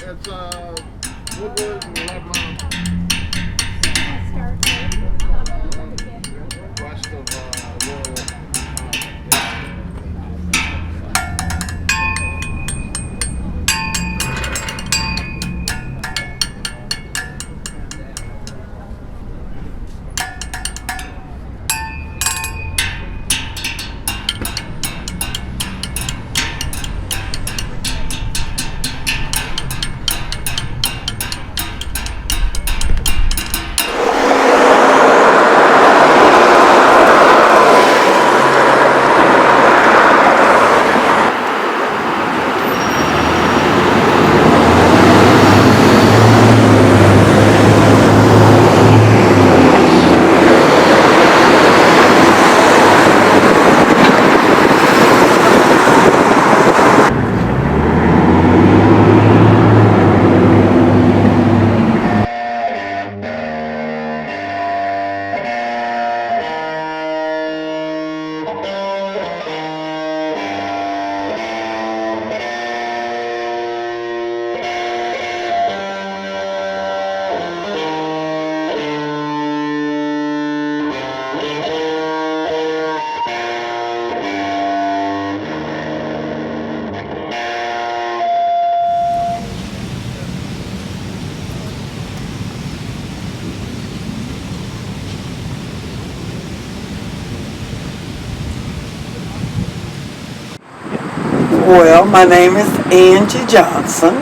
It's Woodward and 11 miles west of Laurel. Well, my name is Angie Johnson,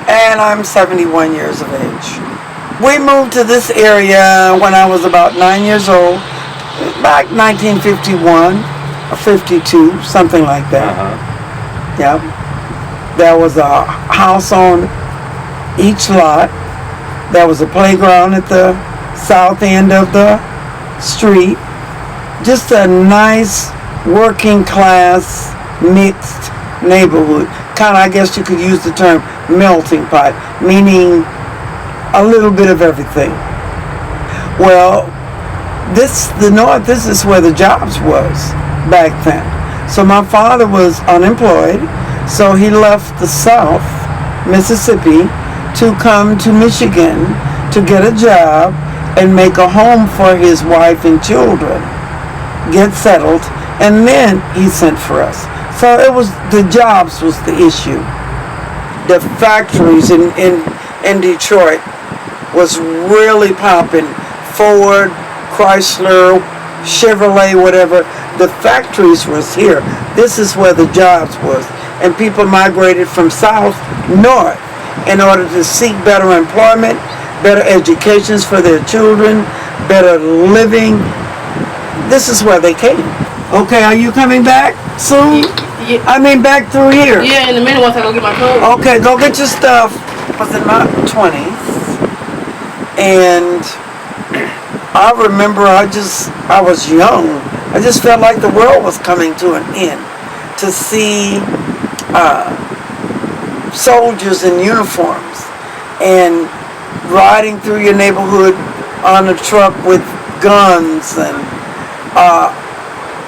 and I'm 71 years of age. We moved to this area when I was about 9 years old, back 1951 or 52, something like that. Yeah. There was a house on each lot. There was a playground at the south end of the street. Just a nice working class mixed neighborhood. Kind of, I guess you could use the term melting pot, meaning a little bit of everything. Well, the north, this is where the jobs was back then. So my father was unemployed, so he left the south, Mississippi, to come to Michigan to get a job and make a home for his wife and children, get settled, and then he sent for us. So it was, the jobs was the issue. The factories in Detroit was really popping. Ford, Chrysler, Chevrolet, whatever. The factories was here. This is where the jobs was. And people migrated from south north in order to seek better employment, better educations for their children, better living. This is where they came. Okay, are you coming back soon? Yeah. I mean back through here. Yeah, in a minute once I go get my clothes. Okay, go get your stuff. I was in my 20s, and I remember I was young. I just felt like the world was coming to an end. To see soldiers in uniforms and riding through your neighborhood on a truck with guns, and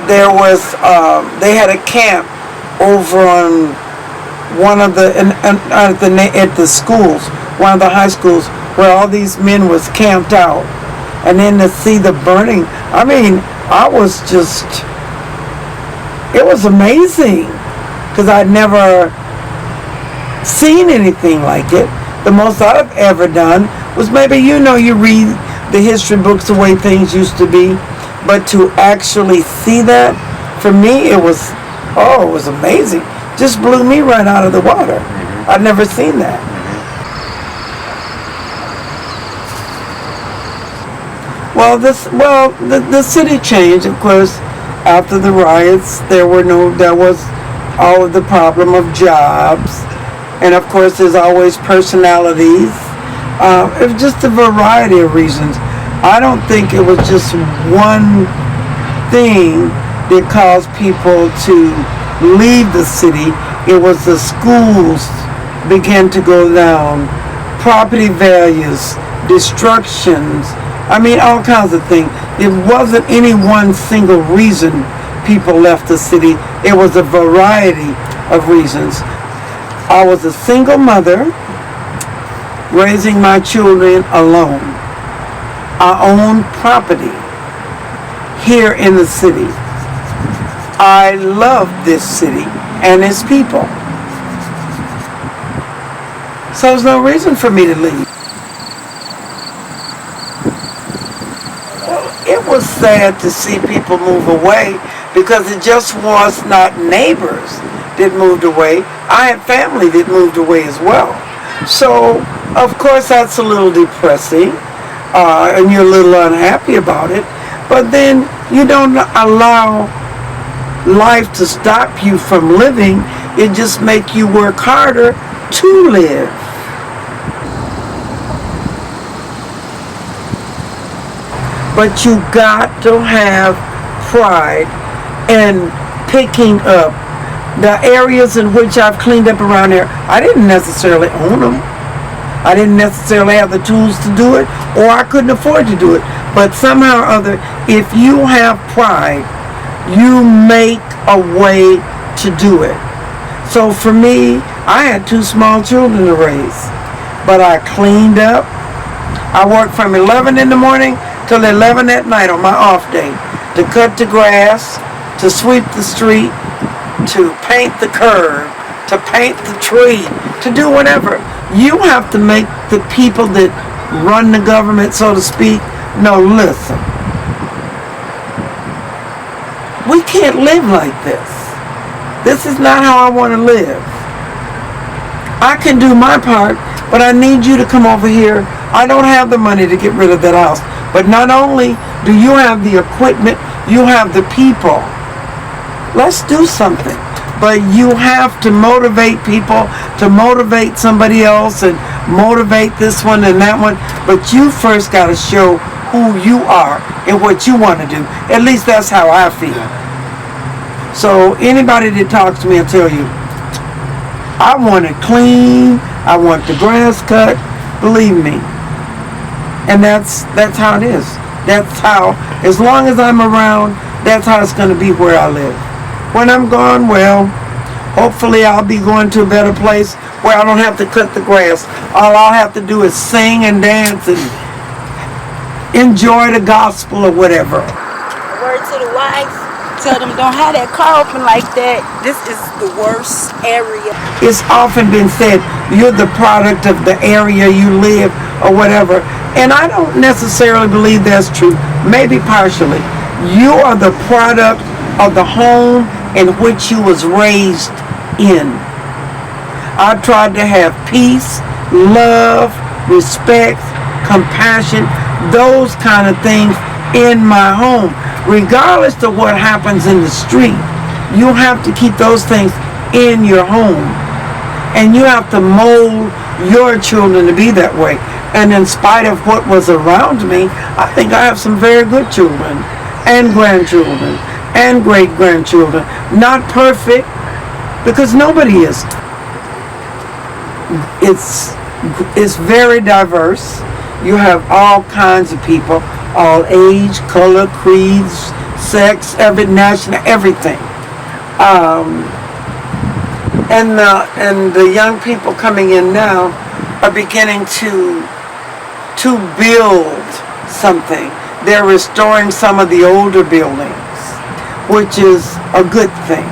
there was they had a camp over on one of the at the schools, one of the high schools, where all these men was camped out, and then to see the burning, I mean, I was just, it was amazing, because I'd never seen anything like it. The most I've ever done was maybe, you read the history books the way things used to be, but to actually see that, for me, it was amazing. Just blew me right out of the water. I'd never seen that. Well, the city changed, of course. After the riots, there was all of the problem of jobs, and of course, there's always personalities. It was just a variety of reasons. I don't think it was just one thing that caused people to leave the city. It was the schools began to go down, property values, destructions. I mean, all kinds of things. It wasn't any one single reason people left the city. It was a variety of reasons. I was a single mother raising my children alone. I own property here in the city. I love this city and its people. So there's no reason for me to leave. Well, it was sad to see people move away because it just was not neighbors that moved away. I had family that moved away as well. So, of course, that's a little depressing, and you're a little unhappy about it. But then you don't allow life to stop you from living. It just makes you work harder to live. But you got to have pride in picking up the areas in which I've cleaned up around here. I didn't necessarily own them. I didn't necessarily have the tools to do it, or I couldn't afford to do it. But somehow or other, if you have pride, you make a way to do it. So for me, I had 2 small children to raise, but I cleaned up. I worked from 11 in the morning till 11 at night on my off day to cut the grass, to sweep the street, to paint the curb, to paint the tree, to do whatever. You have to make the people that run the government, so to speak, know, listen, we can't live like this. This is not how I want to live. I can do my part, but I need you to come over here. I don't have the money to get rid of that house. But not only do you have the equipment, you have the people. Let's do something. But you have to motivate people, to motivate somebody else, and motivate this one and that one. But you first got to show who you are and what you want to do. At least that's how I feel. So anybody that talks to me will tell you, I want it clean, I want the grass cut, believe me. And that's how it is. That's how, as long as I'm around, that's how it's going to be where I live. When I'm gone, well, hopefully I'll be going to a better place where I don't have to cut the grass. All I'll have to do is sing and dance and enjoy the gospel or whatever. Word to the wife. Tell them don't have that car open like that. This is the worst area. It's often been said, you're the product of the area you live or whatever. And I don't necessarily believe that's true. Maybe partially. You are the product of the home in which you was raised in. I tried to have peace, love, respect, compassion, those kind of things in my home. Regardless of what happens in the street, you have to keep those things in your home. And you have to mold your children to be that way. And in spite of what was around me, I think I have some very good children and grandchildren and great-grandchildren. Not perfect, because nobody is. It's very diverse. You have all kinds of people, all age, color, creeds, sex, every national, everything. And the young people coming in now are beginning to build something. They're restoring some of the older buildings, which is a good thing.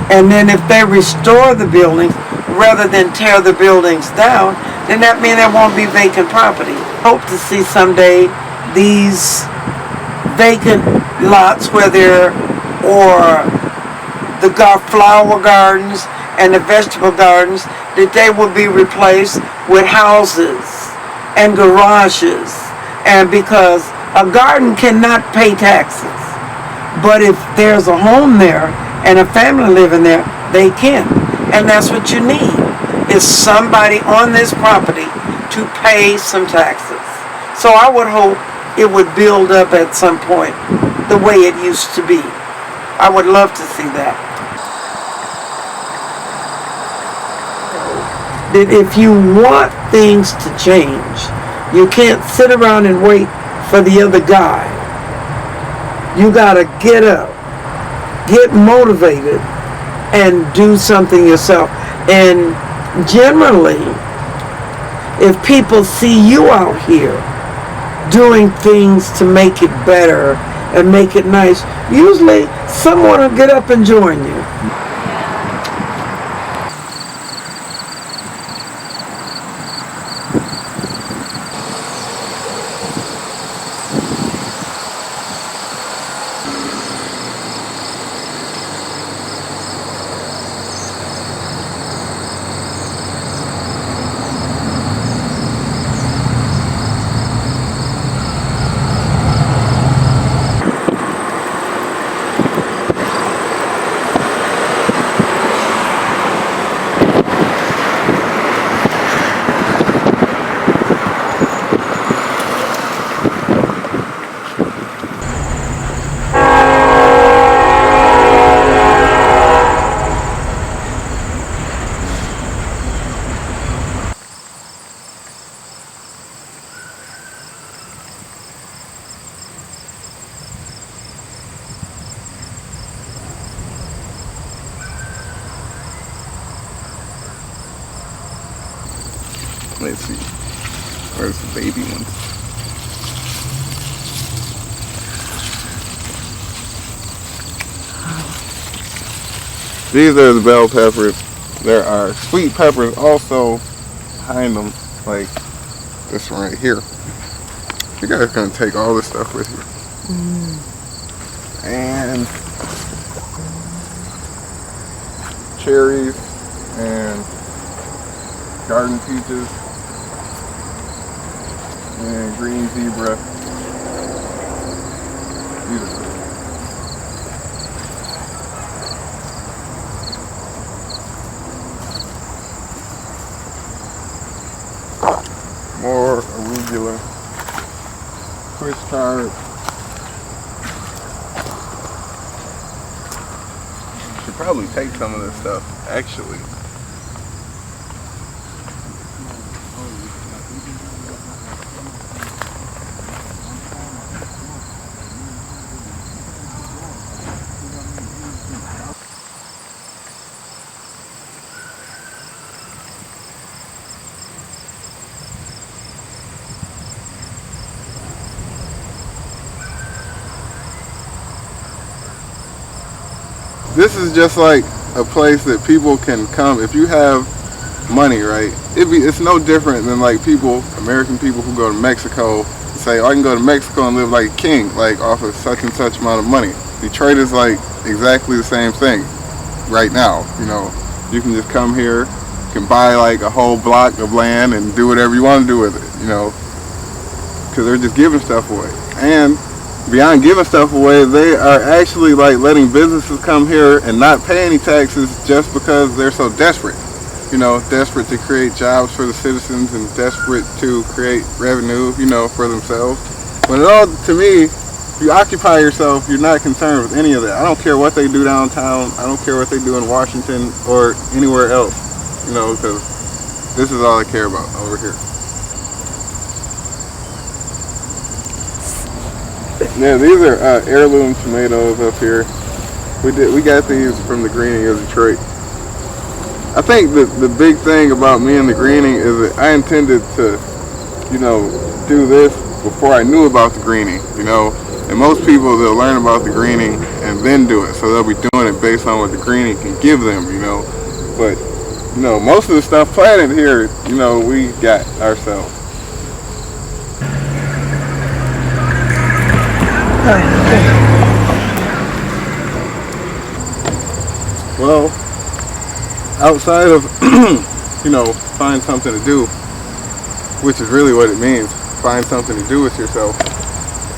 And then if they restore the buildings rather than tear the buildings down, then that means there won't be vacant property. Hope to see someday these vacant lots or the flower gardens and the vegetable gardens, that they will be replaced with houses and garages. And because a garden cannot pay taxes, but if there's a home there and a family living there, they can. And that's what you need, is somebody on this property to pay some taxes. So I would hope it would build up at some point the way it used to be. I would love to see that. That if you want things to change, you can't sit around and wait for the other guy. You gotta get up, get motivated, and do something yourself. And generally, if people see you out here doing things to make it better and make it nice, usually someone will get up and join you. Let's see. Where's the baby ones? These are the bell peppers. There are sweet peppers also behind them, like this one right here. You guys gonna take all this stuff with you. And cherries and garden peaches and green zebra. Beautiful. More arugula, Swiss chard. Should probably take some of this stuff, actually. This is just like a place that people can come if you have money, right? It's no different than like people, American people who go to Mexico and say, oh, I can go to Mexico and live like a king, like off of such and such amount of money. Detroit is like exactly the same thing right now. You know, you can just come here, you can buy like a whole block of land and do whatever you want to do with it, you know, because they're just giving stuff away. And beyond giving stuff away, they are actually like letting businesses come here and not pay any taxes just because they're so desperate. You know, desperate to create jobs for the citizens and desperate to create revenue, you know, for themselves. When it all, to me, if you occupy yourself, you're not concerned with any of that. I don't care what they do downtown. I don't care what they do in Washington or anywhere else, you know, because this is all I care about over here. Yeah, these are heirloom tomatoes up here. We got these from the Greening of Detroit. I think the big thing about me and the Greening is that I intended to, you know, do this before I knew about the Greening, you know. And most people, they'll learn about the Greening and then do it. So they'll be doing it based on what the Greening can give them, you know. But, you know, most of the stuff planted here, you know, we got ourselves. Well, outside of, you know, find something to do, which is really what it means, find something to do with yourself,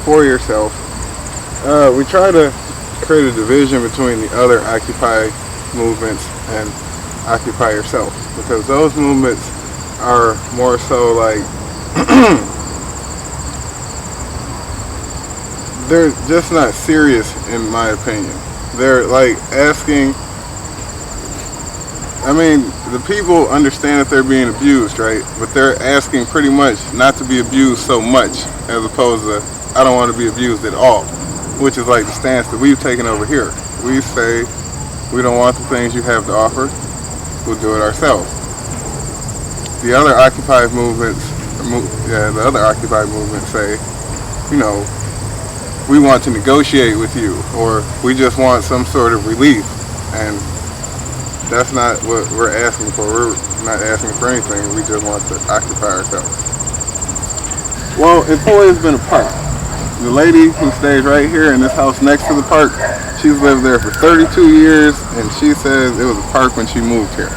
for yourself, we try to create a division between the other Occupy movements and Occupy Yourself, because those movements are more so like, they're just not serious in my opinion. They're like asking, I mean, the people understand that they're being abused, right? But they're asking pretty much not to be abused so much, as opposed to, I don't want to be abused at all, which is like the stance that we've taken over here. We say, we don't want the things you have to offer, we'll do it ourselves. the other Occupy movements, the other Occupy movements say, you know, we want to negotiate with you, or we just want some sort of relief, and that's not what we're asking for. We're not asking for anything. We just want to occupy ourselves. Well, it's always been a park. The lady who stays right here in this house next to the park, she's lived there for 32 years, and she says it was a park when she moved here.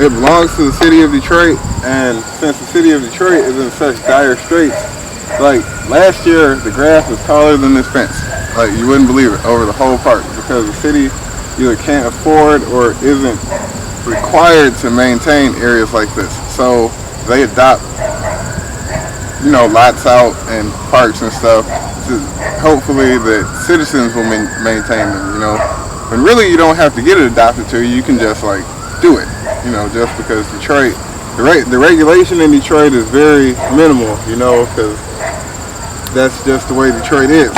It belongs to the city of Detroit, and since the city of Detroit is in such dire straits, like last year the grass was taller than this fence. Like you wouldn't believe it, over the whole park, because the city either can't afford or isn't required to maintain areas like this. So they adopt, you know, lots out and parks and stuff. Hopefully the citizens will maintain them, you know. And really you don't have to get it adopted to you. You can just like do it, you know, just because Detroit, the regulation in Detroit is very minimal, you know, because that's just the way Detroit is.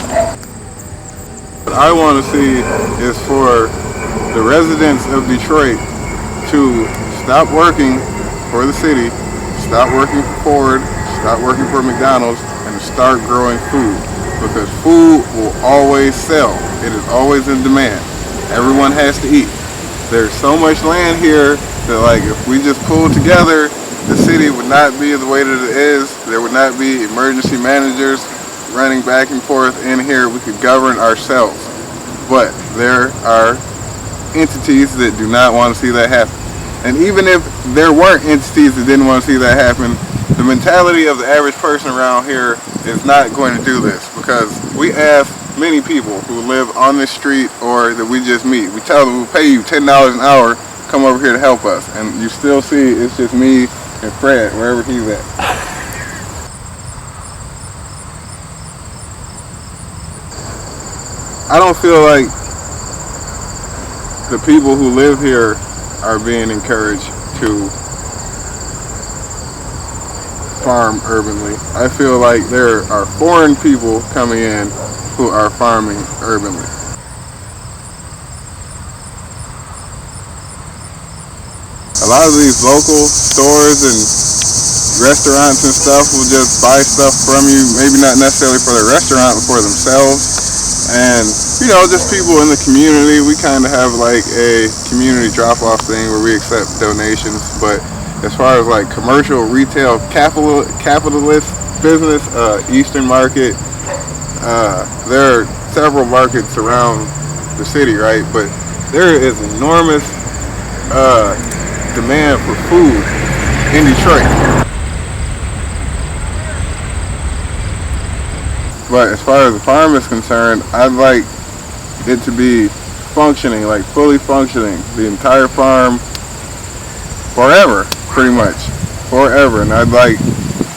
What I want to see is for the residents of Detroit to stop working for the city, stop working for Ford, stop working for McDonald's, and start growing food. Because food will always sell. It is always in demand. Everyone has to eat. There's so much land here that, like, if we just pulled together, the city would not be the way that it is. There would not be emergency managers running back and forth in here. We could govern ourselves. But there are entities that do not want to see that happen. And even if there weren't entities that didn't want to see that happen, the mentality of the average person around here is not going to do this, because we ask many people who live on this street or that we just meet. We tell them we'll pay you $10 an hour, come over here to help us, and you still see it's just me and Fred wherever he's at. I don't feel like the people who live here are being encouraged to farm urbanly. I feel like there are foreign people coming in who are farming urbanly. A lot of these local stores and restaurants and stuff will just buy stuff from you, maybe not necessarily for the restaurant, but for themselves. And, you know, just people in the community, we kind of have like a community drop-off thing where we accept donations. But as far as like commercial, retail, capitalist business, Eastern Market, there are several markets around the city, right? But there is enormous demand for food in Detroit. But as far as the farm is concerned, I'd like it to be functioning, like fully functioning, the entire farm forever, pretty much, forever. And I'd like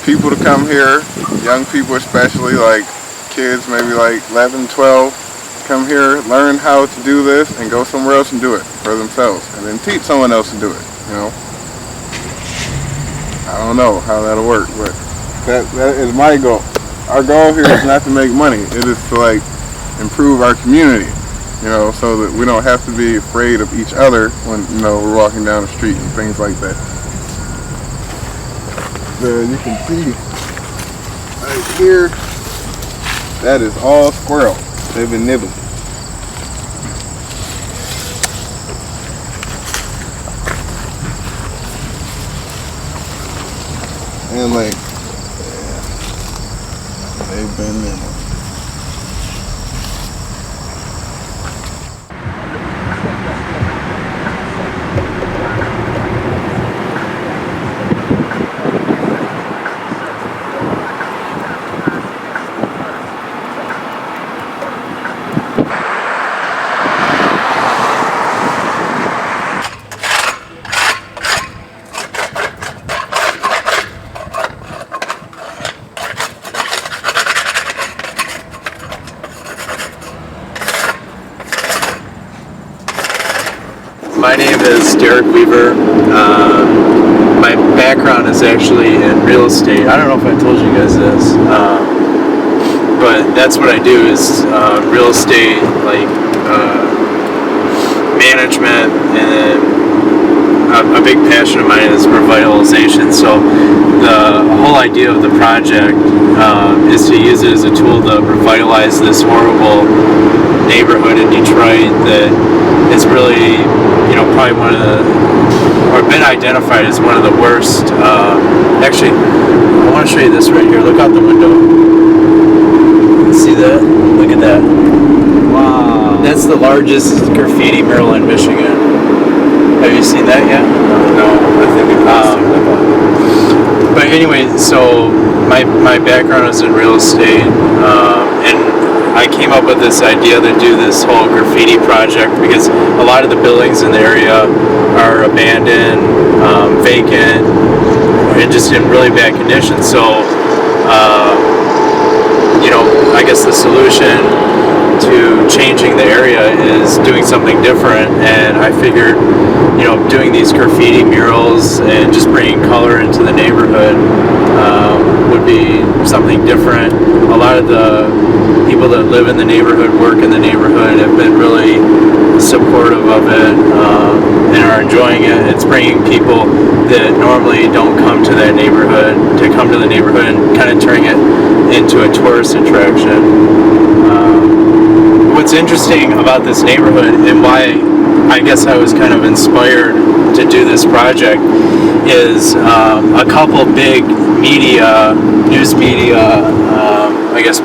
people to come here, young people especially, like kids maybe like 11, 12, come here, learn how to do this, and go somewhere else and do it for themselves, and then teach someone else to do it, you know. I don't know how that'll work, but that is my goal. Our goal here is not to make money. It is to like improve our community, you know, so that we don't have to be afraid of each other when, you know, we're walking down the street and things like that. There you can see right here, that is all squirrel. They've been nibbling. And like, they've been nibbling. My name is Derek Weaver. My background is actually in real estate. I don't know if I told you guys this, but that's what I do is real estate, like management, and then a big passion of mine is revitalization. So the whole idea of the project is to use it as a tool to revitalize this horrible neighborhood in Detroit that is really, probably one of the, or been identified as one of the worst. Actually, I want to show you this right here. Look out the window. See that? Look at that. Wow. That's the largest graffiti mural in Michigan. Have you seen that yet? No, I think we've seen that. But anyway, so my background is in real estate, and I came up with this idea to do this whole graffiti project because a lot of the buildings in the area are abandoned, vacant, and just in really bad condition. So, I guess the solution to changing the area is doing something different, and I figured, doing these graffiti murals and just bringing color into the neighborhood would be something different. A lot of the people that live in the neighborhood, work in the neighborhood, have been really supportive of it and are enjoying it. It's bringing people that normally don't come to that neighborhood to come to the neighborhood and kind of turning it into a tourist attraction. What's interesting about this neighborhood and why I guess I was kind of inspired to do this project is a couple big news media, I guess,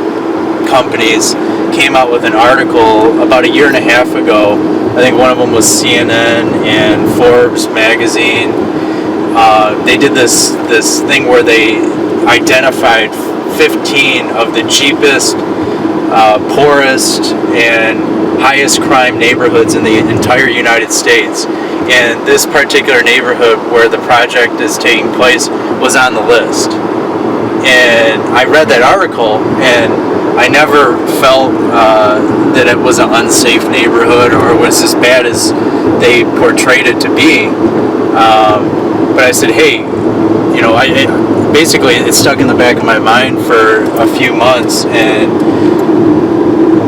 companies came out with an article about a year and a half ago. I think one of them was CNN and Forbes magazine. They did this thing where they identified 15 of the cheapest, poorest, and highest crime neighborhoods in the entire United States. And this particular neighborhood where the project is taking place was on the list. And I read that article, and I never felt that it was an unsafe neighborhood or was as bad as they portrayed it to be. But I said, hey, basically it stuck in the back of my mind for a few months, and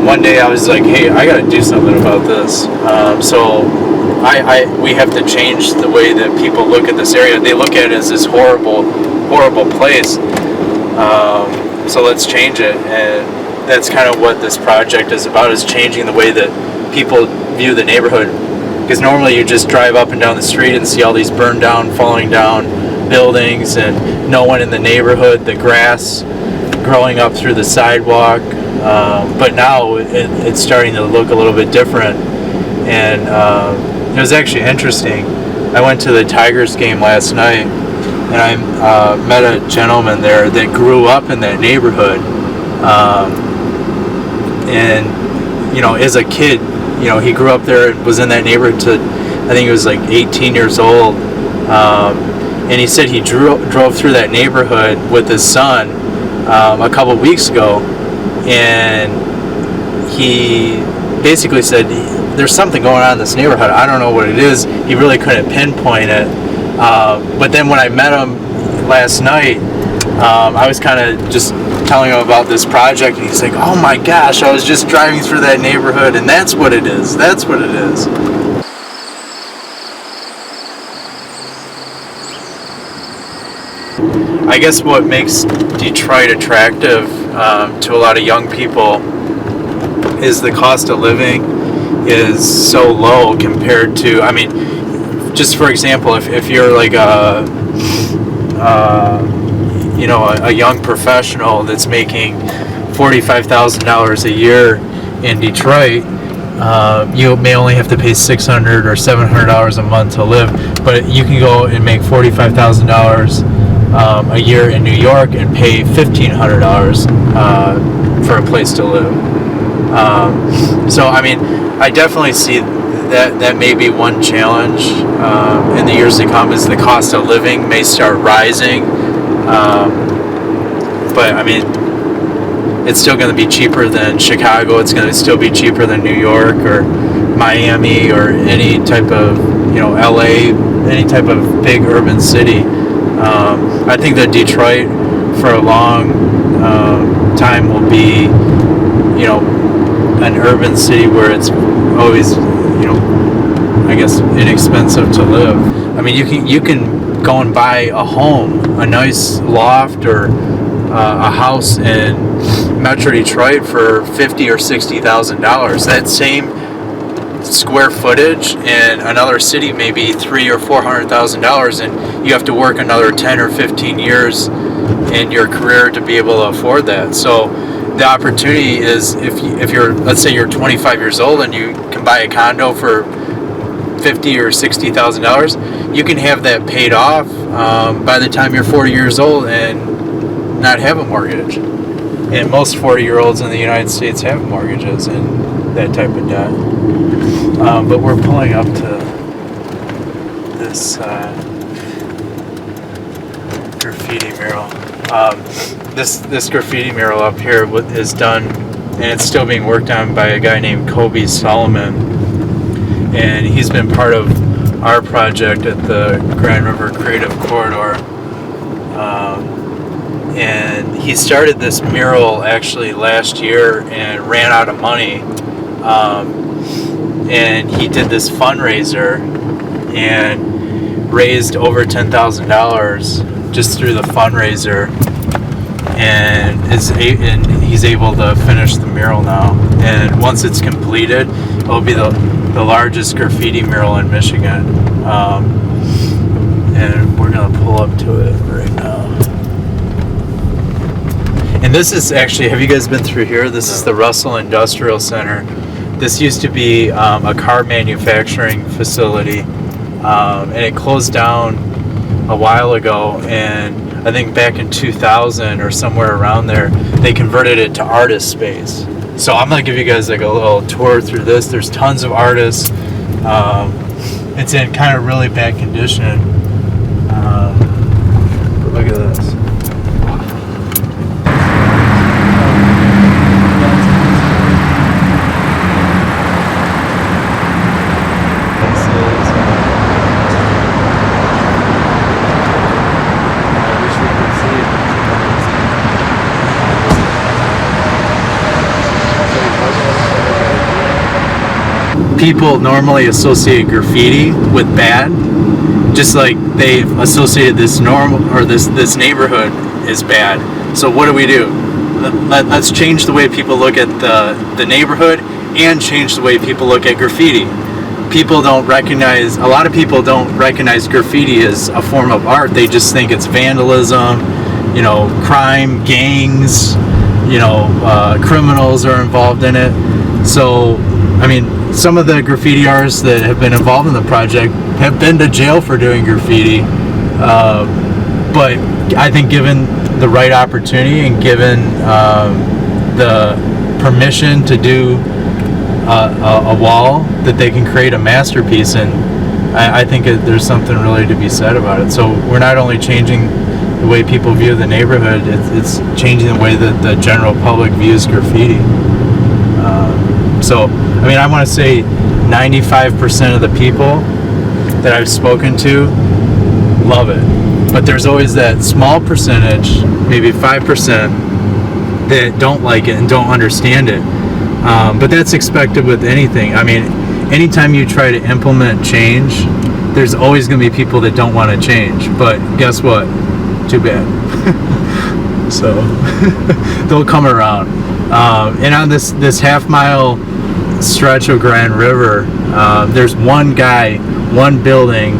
one day I was like, hey, I gotta do something about this. So we have to change the way that people look at this area. They look at it as this horrible place. So let's change it, and that's kind of what this project is about, is changing the way that people view the neighborhood. Because normally you just drive up and down the street and see all these burned down, falling down buildings and no one in the neighborhood, the grass growing up through the sidewalk. But now it's starting to look a little bit different, and it was actually interesting. I went to the Tigers game last night, and I met a gentleman there that grew up in that neighborhood, and as a kid, he grew up there, was in that neighborhood to, I think he was like 18 years old, and he said he drove through that neighborhood with his son a couple weeks ago, and he basically said, there's something going on in this neighborhood, I don't know what it is. He really couldn't pinpoint it, but then when I met him last night, I was kind of just telling him about this project, and he's like, oh my gosh, I was just driving through that neighborhood, and that's what it is. I guess what makes Detroit attractive to a lot of young people is the cost of living is so low compared to, just for example, if you're like a young professional that's making $45,000 a year in Detroit, you may only have to pay $600 or $700 a month to live, but you can go and make $45,000 a year in New York and pay $1,500 for a place to live. So I definitely see that may be one challenge in the years to come, is the cost of living may start rising. But it's still going to be cheaper than Chicago. It's going to still be cheaper than New York or Miami or any type of, LA, any type of big urban city. I think that Detroit for a long time will be, an urban city where it's always, I I guess, inexpensive to live. I mean, you can go and buy a home, a nice loft or a house in Metro Detroit for $50,000 or $60,000. That same square footage in another city may be $300,000 or $400,000, and you have to work another 10 or 15 years in your career to be able to afford that. So the opportunity is, if you're, let's say you're 25 years old and you can buy a condo for $50,000 or $60,000, you can have that paid off by the time you're 40 years old and not have a mortgage. And most 40-year-olds in the United States have mortgages and that type of debt. But we're pulling up to this graffiti mural. This graffiti mural up here is done, and it's still being worked on by a guy named Kobe Solomon, and he's been part of our project at the Grand River Creative Corridor. And he started this mural actually last year and ran out of money, and he did this fundraiser and raised over $10,000 just through the fundraiser, and he's able to finish the mural now. And once it's completed, it'll be the largest graffiti mural in Michigan. And we're gonna pull up to it right now. And this is actually, have you guys been through here? This is the Russell Industrial Center. This used to be a car manufacturing facility, and it closed down a while ago, and I think back in 2000 or somewhere around there, they converted it to artist space. So I'm gonna give you guys like a little tour through this. There's tons of artists. It's in kind of really bad condition. But look at this. People normally associate graffiti with bad, just like they've associated this this neighborhood is bad. So what do? Let's change the way people look at the neighborhood and change the way people look at graffiti. A lot of people don't recognize graffiti as a form of art. They just think it's vandalism, crime, gangs, criminals are involved in it. So, I mean, some of the graffiti artists that have been involved in the project have been to jail for doing graffiti, but I think given the right opportunity and given the permission to do a wall, that they can create a masterpiece, and I think there's something really to be said about it. So we're not only changing the way people view the neighborhood, it's changing the way that the general public views graffiti. So, I mean, I want to say 95% of the people that I've spoken to love it. But there's always that small percentage, maybe 5%, that don't like it and don't understand it. But that's expected with anything. I mean, anytime you try to implement change, there's always going to be people that don't want to change. But guess what? Too bad. So, they'll come around. And on this half-mile stretch of Grand River, there's one guy, one building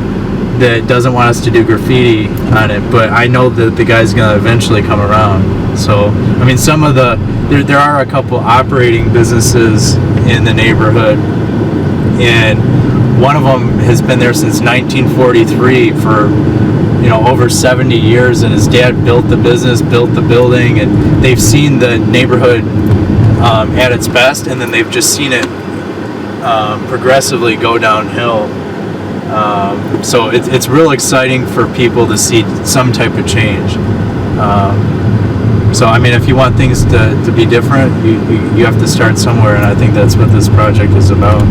that doesn't want us to do graffiti on it, but I know that the guy's gonna eventually come around. So, I mean, there are a couple operating businesses in the neighborhood, and one of them has been there since 1943 for over 70 years, and his dad built the business, built the building, and they've seen the neighborhood at its best, and then they've just seen it progressively go downhill. So it's real exciting for people to see some type of change. So I mean, if you want things to be different, you have to start somewhere, and I think that's what this project is about.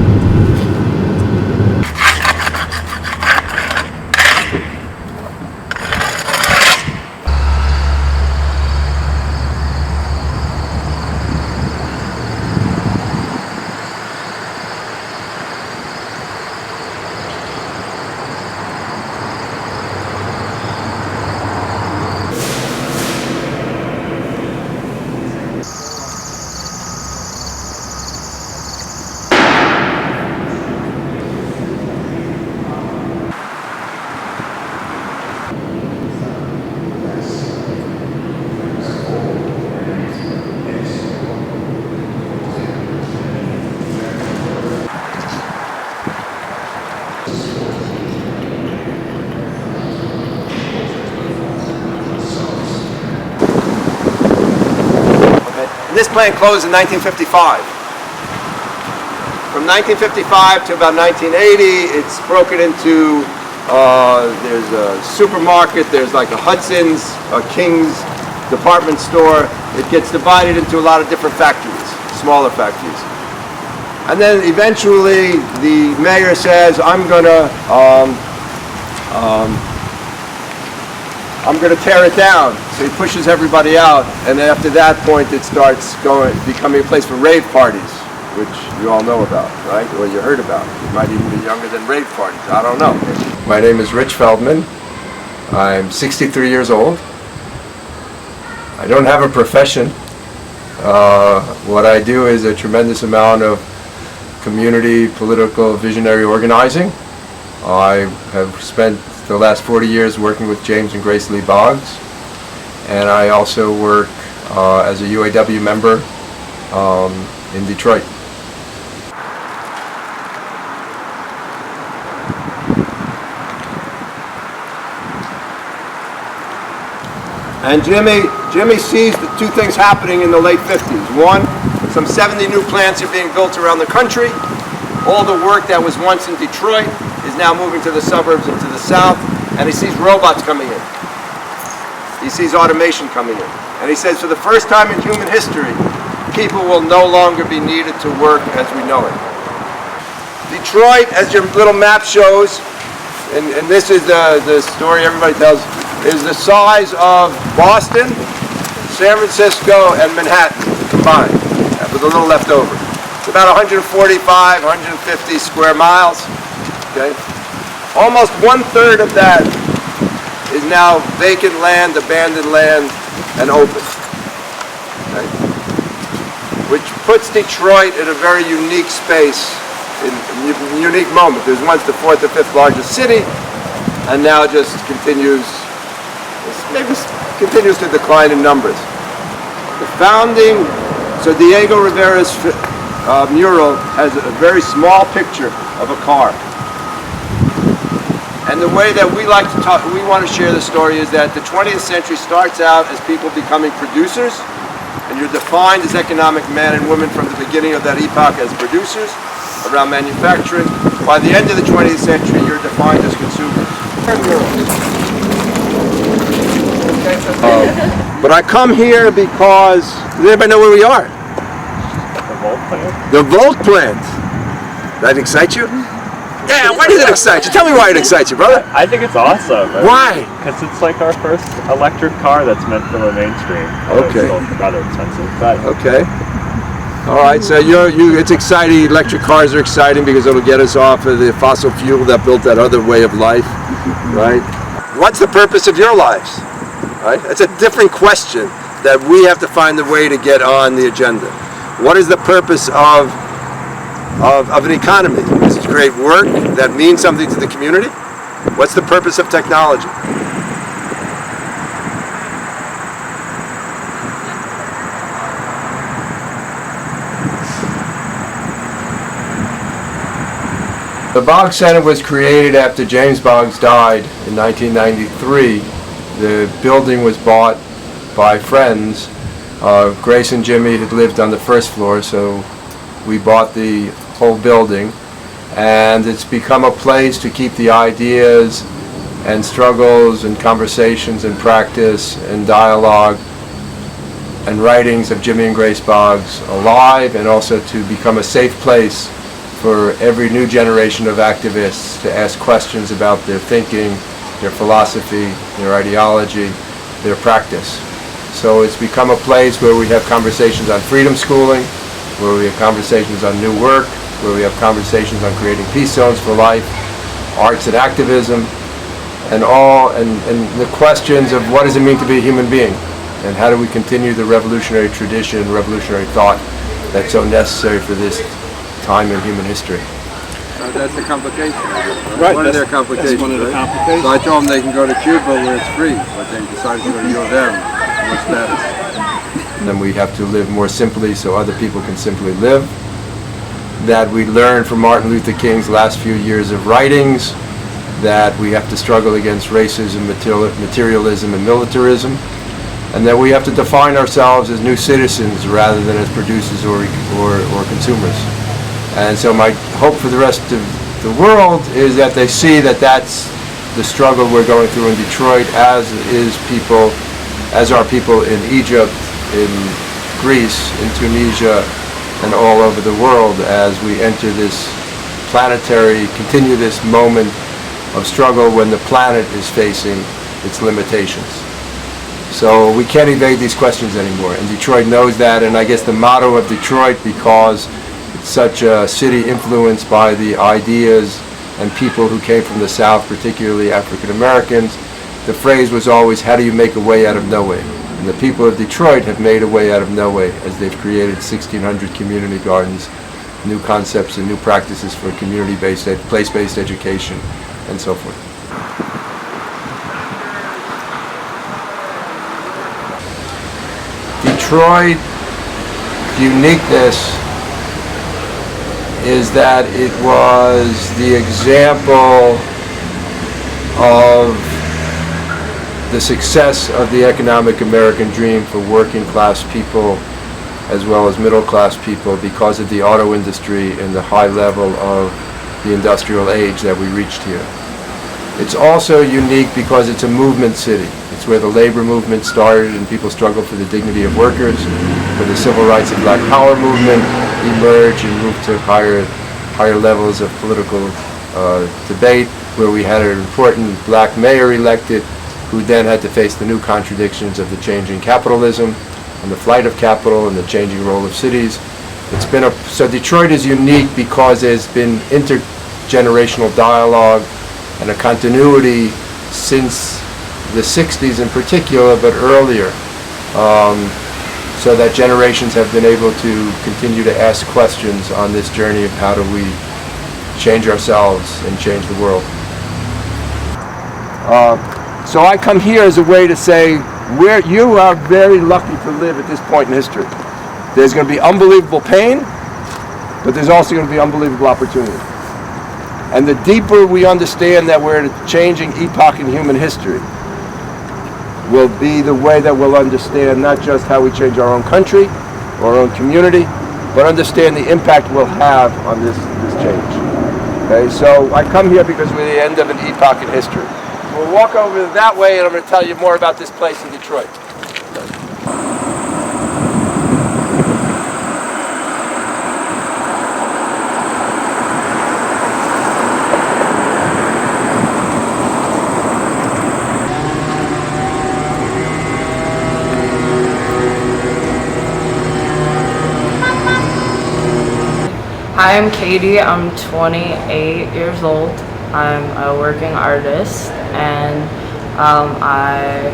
plant closed in 1955. From 1955 to about 1980, it's broken into, there's a supermarket, there's like a Hudson's, a King's department store. It gets divided into a lot of different factories, smaller factories. And then eventually the mayor says, I'm gonna tear it down. So he pushes everybody out, and then after that point it starts becoming a place for rave parties, which you all know about, right? Or you heard about. You might even be younger than rave parties, I don't know. My name is Rich Feldman. I'm 63 years old. I don't have a profession. What I do is a tremendous amount of community, political, visionary organizing. I have spent the last 40 years working with James and Grace Lee Boggs, and I also work as a UAW member in Detroit. And Jimmy sees the two things happening in the late 50s. One, some 70 new plants are being built around the country. All the work that was once in Detroit is now moving to the suburbs and to the south. And he sees robots coming in. He sees automation coming in. And he says, for the first time in human history, people will no longer be needed to work as we know it. Detroit, as your little map shows, and this is the story everybody tells, is the size of Boston, San Francisco, and Manhattan combined, with a little left over. It's about 145, 150 square miles. Okay? Almost 1/3 of that is now vacant land, abandoned land, and open. Okay? Which puts Detroit in a very unique space, in a unique moment. There's once the 4th or 5th largest city, and now just continues to decline in numbers. The founding, so Diego Rivera's mural has a very small picture of a car. And the way that we like to talk, we want to share the story is that the 20th century starts out as people becoming producers, and you're defined as economic men and women from the beginning of that epoch as producers around manufacturing. By the end of the 20th century, you're defined as consumers. But I come here because, does anybody know where we are? The Volt plant? The Volt plant. That excite you? Yeah, why does it excite you? Tell me why it excites you, brother. I think it's awesome. Why? Because it's like our first electric car that's meant for the mainstream. Okay. It's still rather expensive, but Okay. All right, so it's exciting. Electric cars are exciting because it'll get us off of the fossil fuel that built that other way of life, right? What's the purpose of your lives? Right? It's a different question that we have to find a way to get on the agenda. What is the purpose of an economy? Is it to create work that means something to the community? What's the purpose of technology? The Boggs Center was created after James Boggs died in 1993. The building was bought by friends. Grace and Jimmy had lived on the first floor, so we bought the whole building. And it's become a place to keep the ideas and struggles and conversations and practice and dialogue and writings of Jimmy and Grace Boggs alive, and also to become a safe place for every new generation of activists to ask questions about their thinking, their philosophy, their ideology, their practice. So it's become a place where we have conversations on freedom schooling, where we have conversations on new work, where we have conversations on creating peace zones for life, arts and activism, and the questions of what does it mean to be a human being, and how do we continue the revolutionary tradition, revolutionary thought that's so necessary for this time in human history. That's the complication. Right, One of their complications. that's one of the right? complications. So I told them they can go to Cuba where it's free, but they decided to go to U of M. What's that? And then we have to live more simply so other people can simply live. That we learn from Martin Luther King's last few years of writings, that we have to struggle against racism, materialism, and militarism, and that we have to define ourselves as new citizens rather than as producers or consumers. And so my hope for the rest of the world is that they see that that's the struggle we're going through in Detroit, as are people in Egypt, in Greece, in Tunisia, and all over the world, as we enter this continue this moment of struggle when the planet is facing its limitations. So we can't evade these questions anymore, and Detroit knows that, and I guess the motto of Detroit, because it's such a city influenced by the ideas and people who came from the South, particularly African Americans, the phrase was always, how do you make a way out of no way? And the people of Detroit have made a way out of no way, as they've created 1,600 community gardens, new concepts and new practices for community-based, place-based education, and so forth. Detroit uniqueness is that it was the example of the success of the economic American dream for working class people as well as middle class people, because of the auto industry and the high level of the industrial age that we reached here. It's also unique because it's a movement city. It's where the labor movement started and people struggled for the dignity of workers, where the civil rights and black power movement emerged and moved to higher levels of political debate, where we had an important black mayor elected who then had to face the new contradictions of the changing capitalism and the flight of capital and the changing role of cities. So Detroit is unique because there's been intergenerational dialogue and a continuity since the 60s in particular, but earlier, so that generations have been able to continue to ask questions on this journey of how do we change ourselves and change the world. So I come here as a way to say, you are very lucky to live at this point in history. There's going to be unbelievable pain, but there's also going to be unbelievable opportunity. And the deeper we understand that we're at a changing epoch in human history, will be the way that we'll understand not just how we change our own country or our own community, but understand the impact we'll have on this change. Okay, so I come here because we're at the end of an epoch in history. We'll walk over that way, and I'm going to tell you more about this place in Detroit. Hi, I'm Katie. I'm 28 years old. I'm a working artist, and I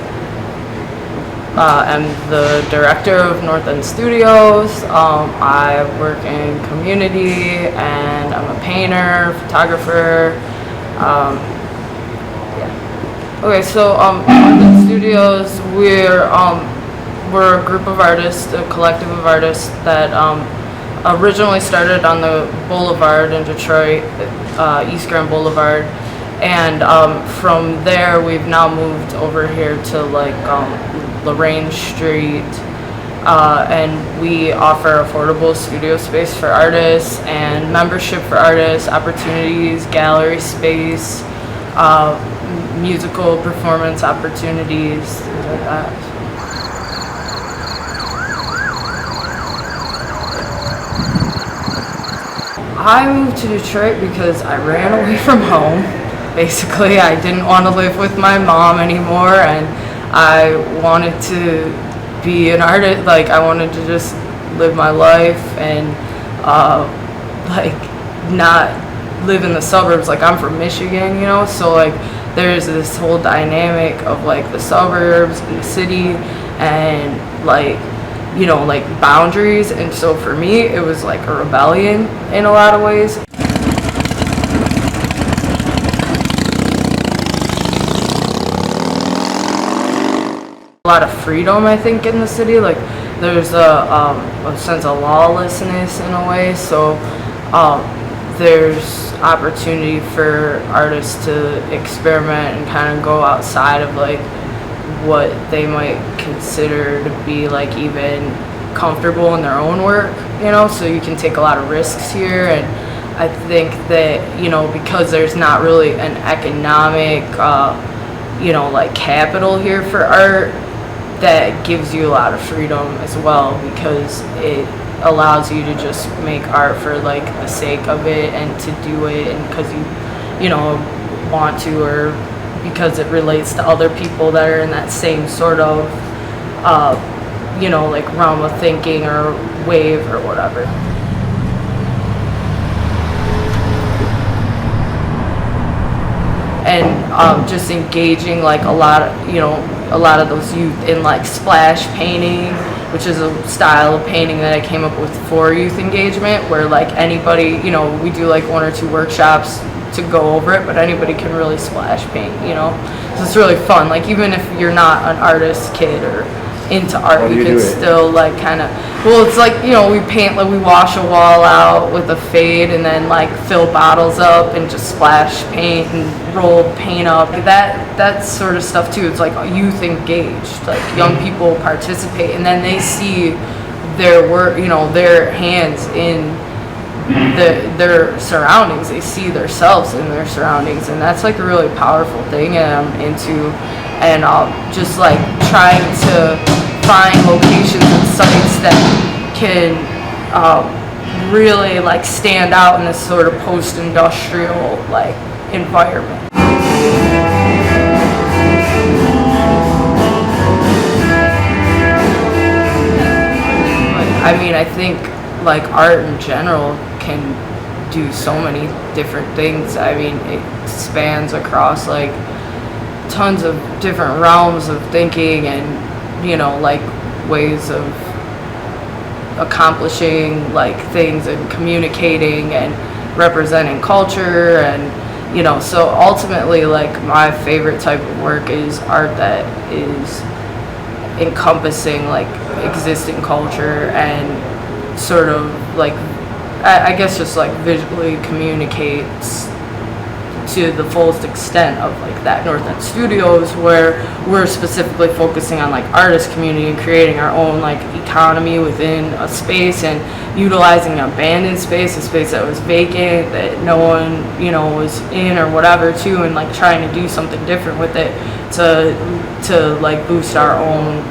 am the director of North End Studios. I work in community, and I'm a painter, photographer. Yeah. Okay, so North End Studios, we're a group of artists, a collective of artists that originally started on the Boulevard in Detroit, East Grand Boulevard, and from there we've now moved over here to like Lorraine Street, and we offer affordable studio space for artists and membership for artists, opportunities, gallery space, musical performance opportunities, things like that. I moved to Detroit because I ran away from home. Basically, I didn't want to live with my mom anymore, and I wanted to be an artist. Like, I wanted to just live my life and like not live in the suburbs. Like, I'm from Michigan, you know, so like there's this whole dynamic of like the suburbs and the city and like, you know, like boundaries. And so for me, it was like a rebellion in a lot of ways. A lot of freedom, I think, in the city. Like, there's a sense of lawlessness in a way. So there's opportunity for artists to experiment and kind of go outside of like what they might consider to be like even comfortable in their own work, you know, so you can take a lot of risks here. And I think that, you know, because there's not really an economic, you know, like capital here for art, that gives you a lot of freedom as well, because it allows you to just make art for like the sake of it and to do it, and because you know, want to, or because it relates to other people that are in that same sort of you know, like realm of thinking or wave or whatever. And just engaging like a lot of those youth in like splash painting, which is a style of painting that I came up with for youth engagement, where like anybody, you know, we do like 1 or 2 workshops to go over it, but anybody can really splash paint, you know. So it's really fun. Like even if you're not an artist kid or into art, you can still like kind of, well, it's like, you know, we paint, like we wash a wall out with a fade and then like fill bottles up and just splash paint and roll paint up. That sort of stuff too. It's like youth engaged, like young people participate, and then they see their work, you know, their hands in their surroundings. They see themselves in their surroundings, and that's like a really powerful thing. And I'm into, and just like trying to find locations and sites that can really like stand out in this sort of post-industrial like environment. I mean, I think like art in general can do so many different things. I mean, it spans across like tons of different realms of thinking and, you know, like ways of accomplishing like things and communicating and representing culture. And, you know, so ultimately like my favorite type of work is art that is encompassing like existing culture and sort of like, I guess just like visually communicates to the fullest extent of like that North End Studios, where we're specifically focusing on like artist community and creating our own like economy within a space and utilizing an abandoned space, a space that was vacant, that no one, you know, was in or whatever too, and like trying to do something different with it to like boost our own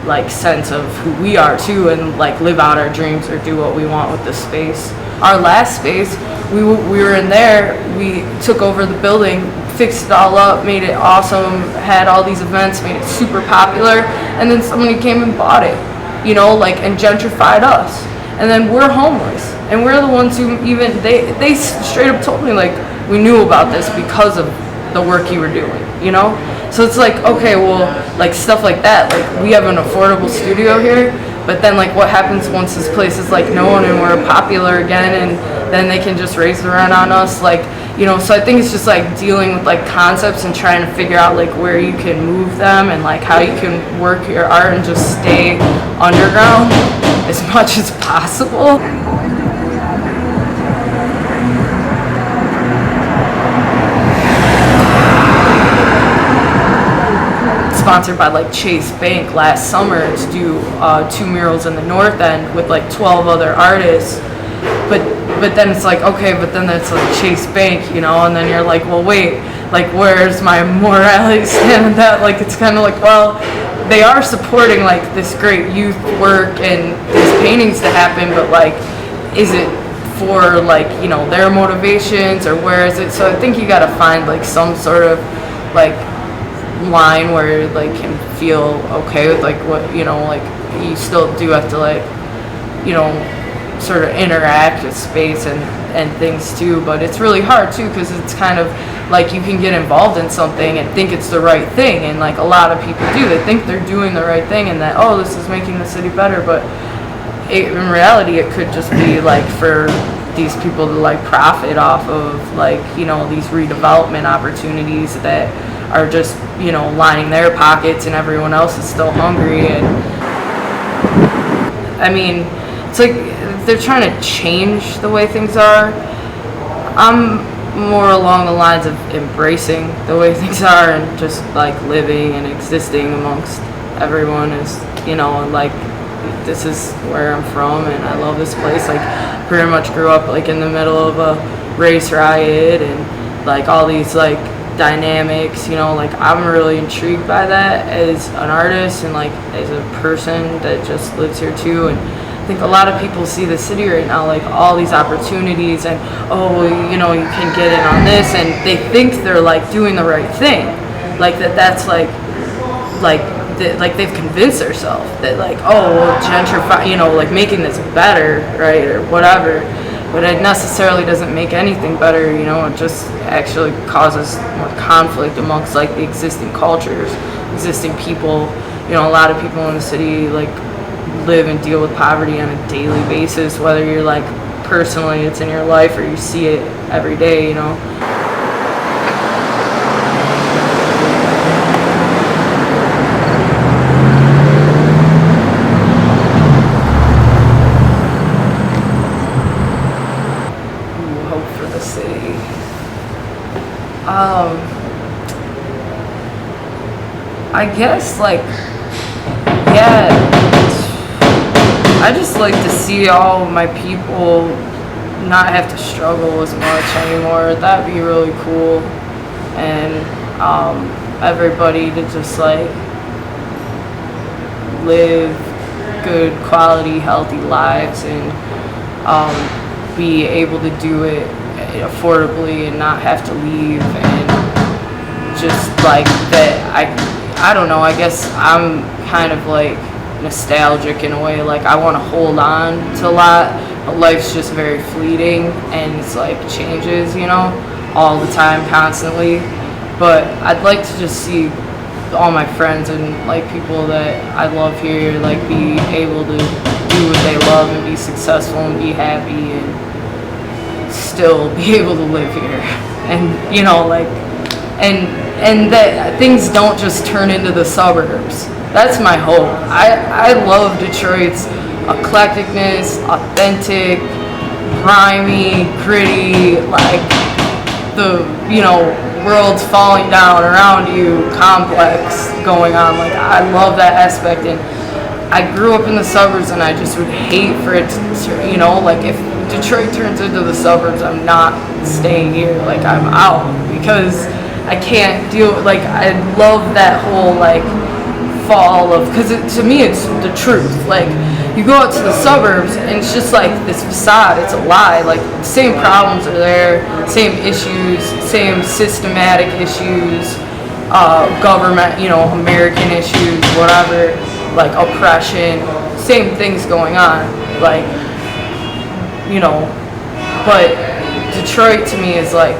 like sense of who we are too, and like live out our dreams or do what we want with the space. Our last space, we were in there, we took over the building, fixed it all up, made it awesome, had all these events, made it super popular, and then somebody came and bought it, you know, like, and gentrified us. And then we're homeless, and we're the ones who even, they straight up told me, like, we knew about this because of the work you were doing, you know? So it's like, okay, well, like stuff like that, like we have an affordable studio here, but then like what happens once this place is like known and we're popular again, and then they can just raise the rent on us, like, you know. So I think it's just like dealing with like concepts and trying to figure out like where you can move them and like how you can work your art and just stay underground as much as possible. Sponsored by like Chase Bank last summer to do 2 murals in the North End with like 12 other artists, but then it's like, okay, but then it's like Chase Bank, you know, and then you're like, well, wait, like where's my morality stand in that? Like it's kind of like, well, they are supporting like this great youth work and these paintings to happen, but like, is it for like, you know, their motivations, or where is it? So I think you got to find like some sort of like line where like can feel okay with like what, you know, like you still do have to like, you know, sort of interact with space and things too, but it's really hard too, because it's kind of like you can get involved in something and think it's the right thing, and like a lot of people do, they think they're doing the right thing and that, oh, this is making the city better, but in reality it could just be like for these people to like profit off of like, you know, these redevelopment opportunities that are just, you know, lining their pockets, and everyone else is still hungry. And I mean, it's like they're trying to change the way things are. I'm more along the lines of embracing the way things are and just like living and existing amongst everyone is, you know, like this is where I'm from and I love this place. Like pretty much grew up like in the middle of a race riot and like all these like dynamics, you know, like I'm really intrigued by that as an artist and like as a person that just lives here too. And I think a lot of people see the city right now, like all these opportunities and, oh, you know, you can get in on this, and they think they're like doing the right thing, like that's like they've convinced themselves that like, oh, well, gentrify, you know, like making this better, right, or whatever. But it necessarily doesn't make anything better, you know, it just actually causes more conflict amongst like the existing cultures, existing people. You know, a lot of people in the city like live and deal with poverty on a daily basis, whether you're like personally it's in your life or you see it every day, you know. I guess like, yeah, I just like to see all my people not have to struggle as much anymore. That'd be really cool. And everybody to just like live good quality healthy lives and be able to do it affordably and not have to leave, and just like that I don't know, I guess I'm kind of like nostalgic in a way, like I want to hold on to a lot, but life's just very fleeting and it's like changes, you know, all the time, constantly. But I'd like to just see all my friends and like people that I love here like be able to do what they love and be successful and be happy and still be able to live here, and you know, like and that things don't just turn into the suburbs. That's my hope. I love Detroit's eclecticness, authentic, grimy, gritty, like the, you know, world's falling down around you complex going on. Like I love that aspect, and I grew up in the suburbs and I just would hate for it to, you know, like if Detroit turns into the suburbs, I'm not staying here. Like I'm out because I can't deal with, like, I love that whole, like, fall of, because to me it's the truth. Like, you go out to the suburbs and it's just like this facade, it's a lie. Like, the same problems are there, same issues, same systematic issues, government, you know, American issues, whatever, like oppression, same things going on. Like, you know, but Detroit to me is like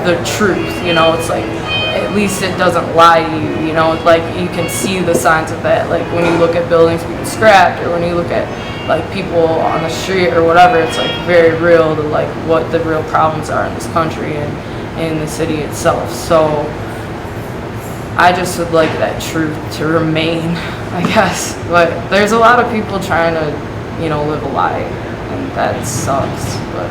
the truth, you know. It's like at least it doesn't lie to you, you know. Like you can see the signs of that, like when you look at buildings being scrapped or when you look at like people on the street or whatever. It's like very real to like what the real problems are in this country and in the city itself. So I just would like that truth to remain, I guess. But there's a lot of people trying to, you know, live a lie, and that sucks. But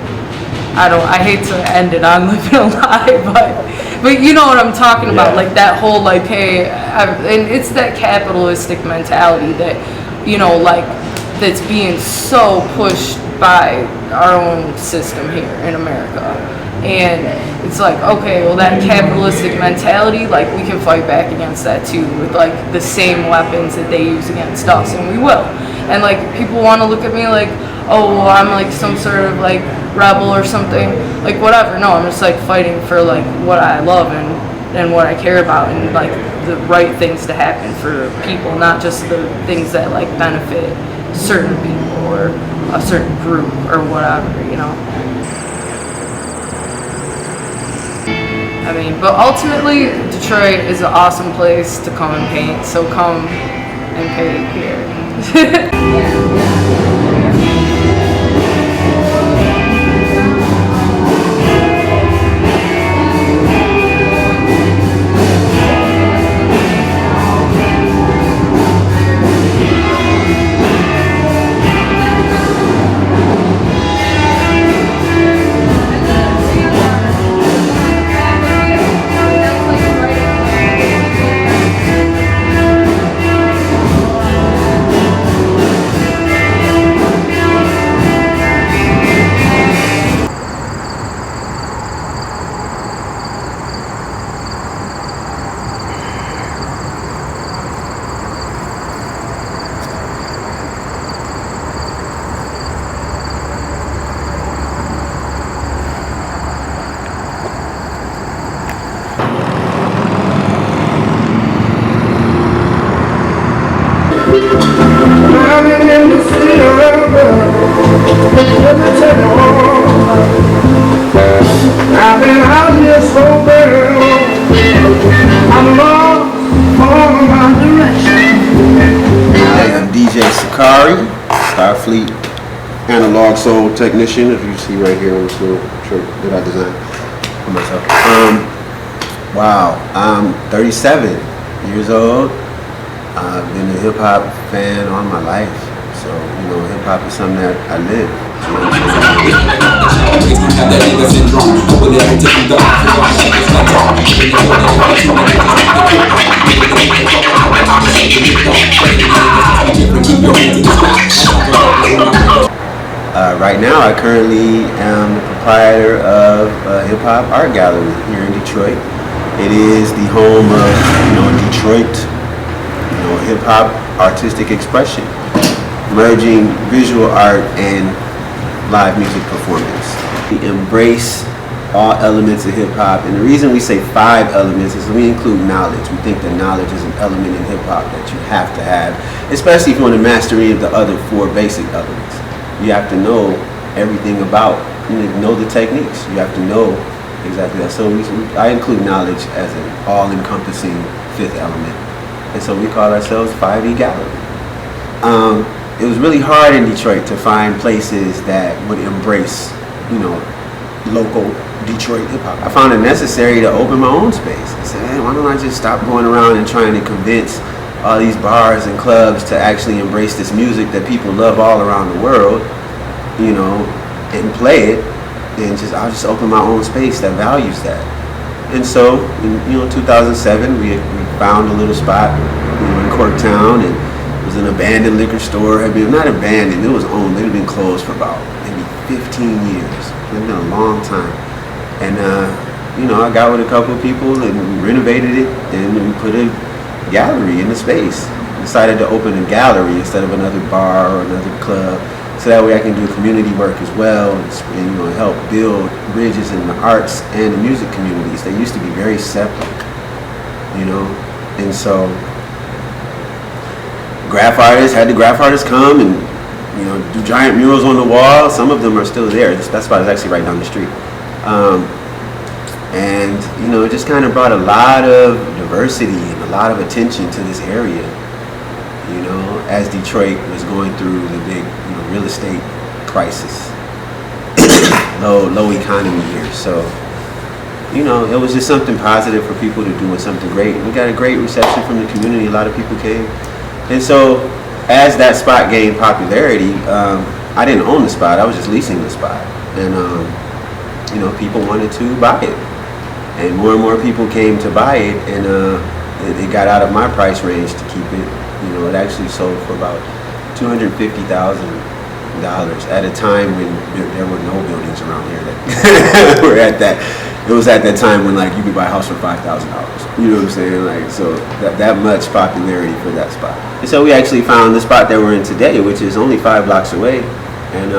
I hate to end it on living a lie, but you know what I'm talking about, like that whole like, hey, and it's that capitalistic mentality that, you know, like that's being so pushed by our own system here in America. And it's like, okay, well that capitalistic mentality, like we can fight back against that too with like the same weapons that they use against us, and we will. And like people want to look at me like, oh, well, I'm like some sort of like rebel or something, like whatever. No, I'm just like fighting for like what I love and what I care about, and like the right things to happen for people, not just the things that like benefit certain people or a certain group or whatever, you know. I mean, but ultimately, Detroit is an awesome place to come and paint, so come and paint here. Let me tell you all. I've been out here so very long. I'm lost all of my direction. Hey, I'm DJ Sicari, Starfleet analog soul technician, if you see right here on this little shirt that I designed for myself. Wow, I'm 37 years old. I've been a hip hop fan all my life. So, you know, hip hop is something that I live. Right now, I currently am the proprietor of a hip hop art gallery here in Detroit. It is the home of, you know, Detroit, you know, hip hop artistic expression, merging visual art and live music performance. We embrace all elements of hip hop, and the reason we say 5 elements is we include knowledge. We think that knowledge is an element in hip hop that you have to have, especially if you want to master any of the other 4 basic elements. You have to know everything about, you know the techniques. You have to know exactly that. So I include knowledge as an all-encompassing 5th element, and so we call ourselves 5E Gallery. It was really hard in Detroit to find places that would embrace, you know, local Detroit hip hop. I found it necessary to open my own space. I said, hey, why don't I just stop going around and trying to convince all these bars and clubs to actually embrace this music that people love all around the world, you know, and play it, and I'll just open my own space that values that. And so, in 2007, we found a little spot, you know, in Corktown, and it was an abandoned liquor store. Had been not abandoned, it was owned. It had been closed for about maybe 15 years. It had been a long time. And you know, I got with a couple of people and we renovated it, and we put a gallery in the space. Decided to open a gallery instead of another bar or another club, so that way I can do community work as well, and you know, help build bridges in the arts and the music communities. They used to be very separate, you know, and so had the graph artists come and, you know, do giant murals on the wall. Some of them are still there. That spot is actually right down the street. And, you know, it just kind of brought a lot of diversity and a lot of attention to this area, you know, as Detroit was going through the big, you know, real estate crisis, low economy here. So, you know, it was just something positive for people to do and something great. We got a great reception from the community. A lot of people came. And so, as that spot gained popularity, I didn't own the spot. I was just leasing the spot. And, you know, people wanted to buy it. And more people came to buy it, and it got out of my price range to keep it. You know, it actually sold for about $250,000 at a time when there were no buildings around here that were at that. It was at that time when, like, you could buy a house for $5,000. You know what I'm saying? Like, so that much popularity for that spot. And so we actually found the spot that we're in today, which is only 5 blocks away, and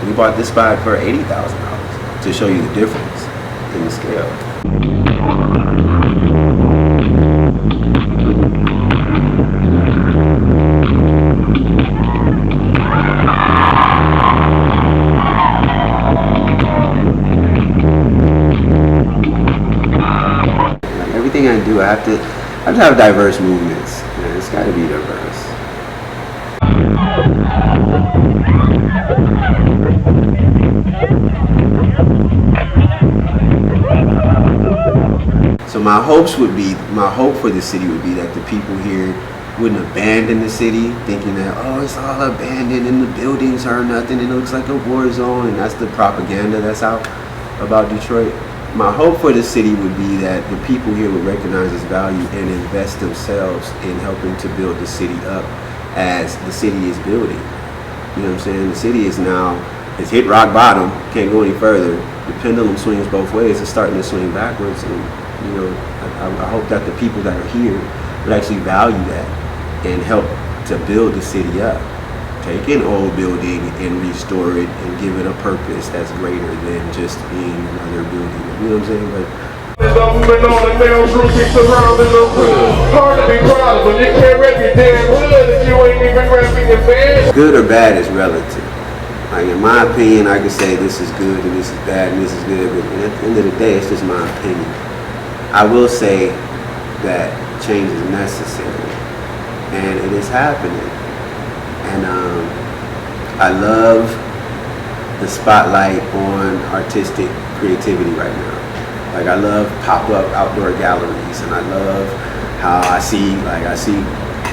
we bought this spot for $80,000 to show you the difference in the scale. Everything I do, I have to have diverse movements. Man, it's got to be diverse. So my hope for the city would be that the people here wouldn't abandon the city, thinking that, oh, it's all abandoned and the buildings are nothing and it looks like a war zone, and that's the propaganda that's out about Detroit. My hope for the city would be that the people here would recognize its value and invest themselves in helping to build the city up as the city is building. You know what I'm saying? The city is now, it's hit rock bottom, can't go any further. The pendulum swings both ways. It's starting to swing backwards, and you know, I hope that the people that are here would actually value that and help to build the city up. Take an old building and restore it and give it a purpose that's greater than just being another building. You know what I'm saying? But hard to be proud of, but you can't rep your damn hood if you ain't even repping your band. good or bad is relative. Like in my opinion, I could say this is good and this is bad and this is good, but at the end of the day, it's just my opinion. I will say that change is necessary, and it is happening. And I love the spotlight on artistic creativity right now. Like I love pop-up outdoor galleries, and I love how I see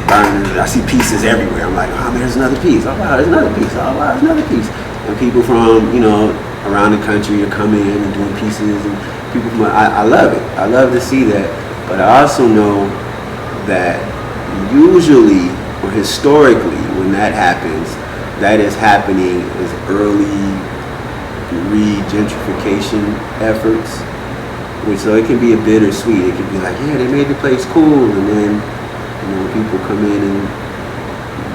burners, I see pieces everywhere. I'm like, oh man, there's another piece. Oh wow, there's another piece. Oh wow, there's another piece. And people from, around the country are coming in and doing pieces, and people from, I love it. I love to see that. But I also know that usually or historically when that happens, that is happening as early re-gentrification efforts. So it can be a bittersweet. It can be like, yeah, they made the place cool, and then people come in and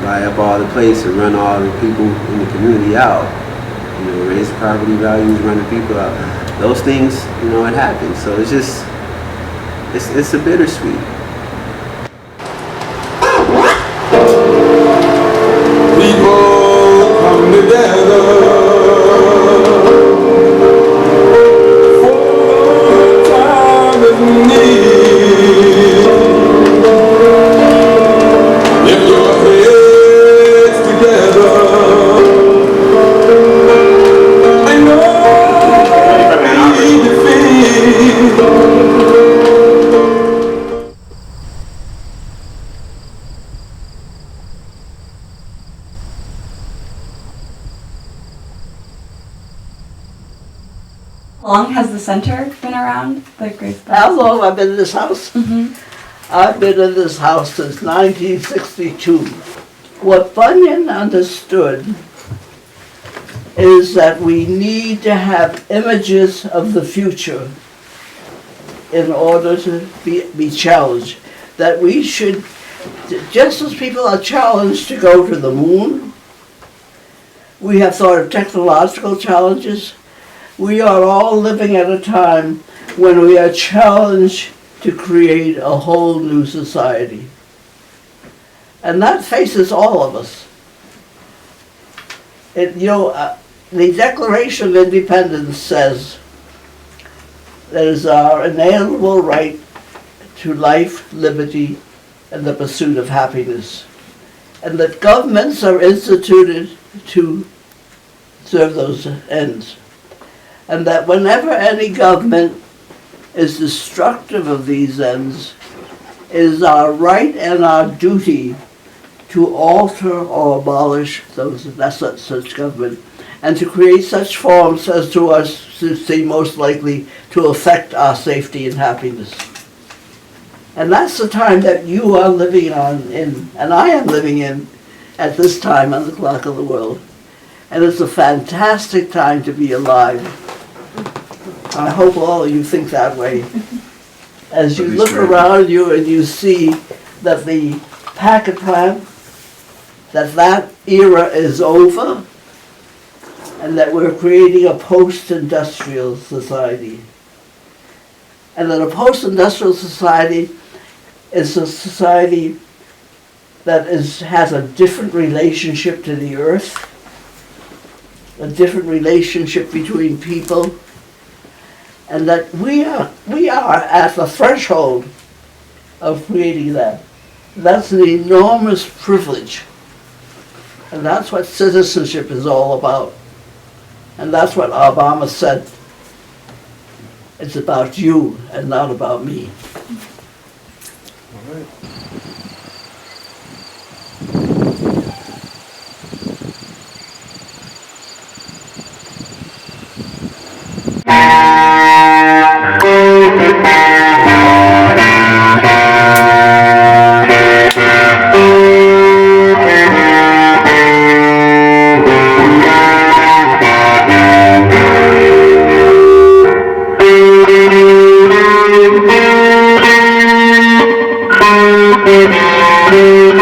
buy up all the place and run all the people in the community out. Raise property values, run the people out. Those things, it happens. So it's just, it's a bittersweet. People come together for the time of need. If your heads together, I know we defeat. How long has the center been around? How long have I been in this house? I've been in this house since 1962. What Bunyan understood is that we need to have images of the future in order to be challenged. That we should, just as people are challenged to go to the moon, we have thought of technological challenges. We are all living at a time when we are challenged to create a whole new society. And that faces all of us. The Declaration of Independence says that it is our inalienable right to life, liberty, and the pursuit of happiness. And that governments are instituted to serve those ends. And that whenever any government is destructive of these ends, it is our right and our duty to alter or abolish such government, and to create such forms as to us to seem most likely to affect our safety and happiness. And that's the time that you are living in, and I am living in, at this time on the clock of the world. And it's a fantastic time to be alive. I hope all of you think that way. As you look around you and you see that the packet plant, that era is over, and that we're creating a post-industrial society. And that a post-industrial society is a society that has a different relationship to the earth, a different relationship between people, and that we are at the threshold of creating that. That's an enormous privilege. And that's what citizenship is all about. And that's what Obama said. It's about you and not about me. All right. Thank you.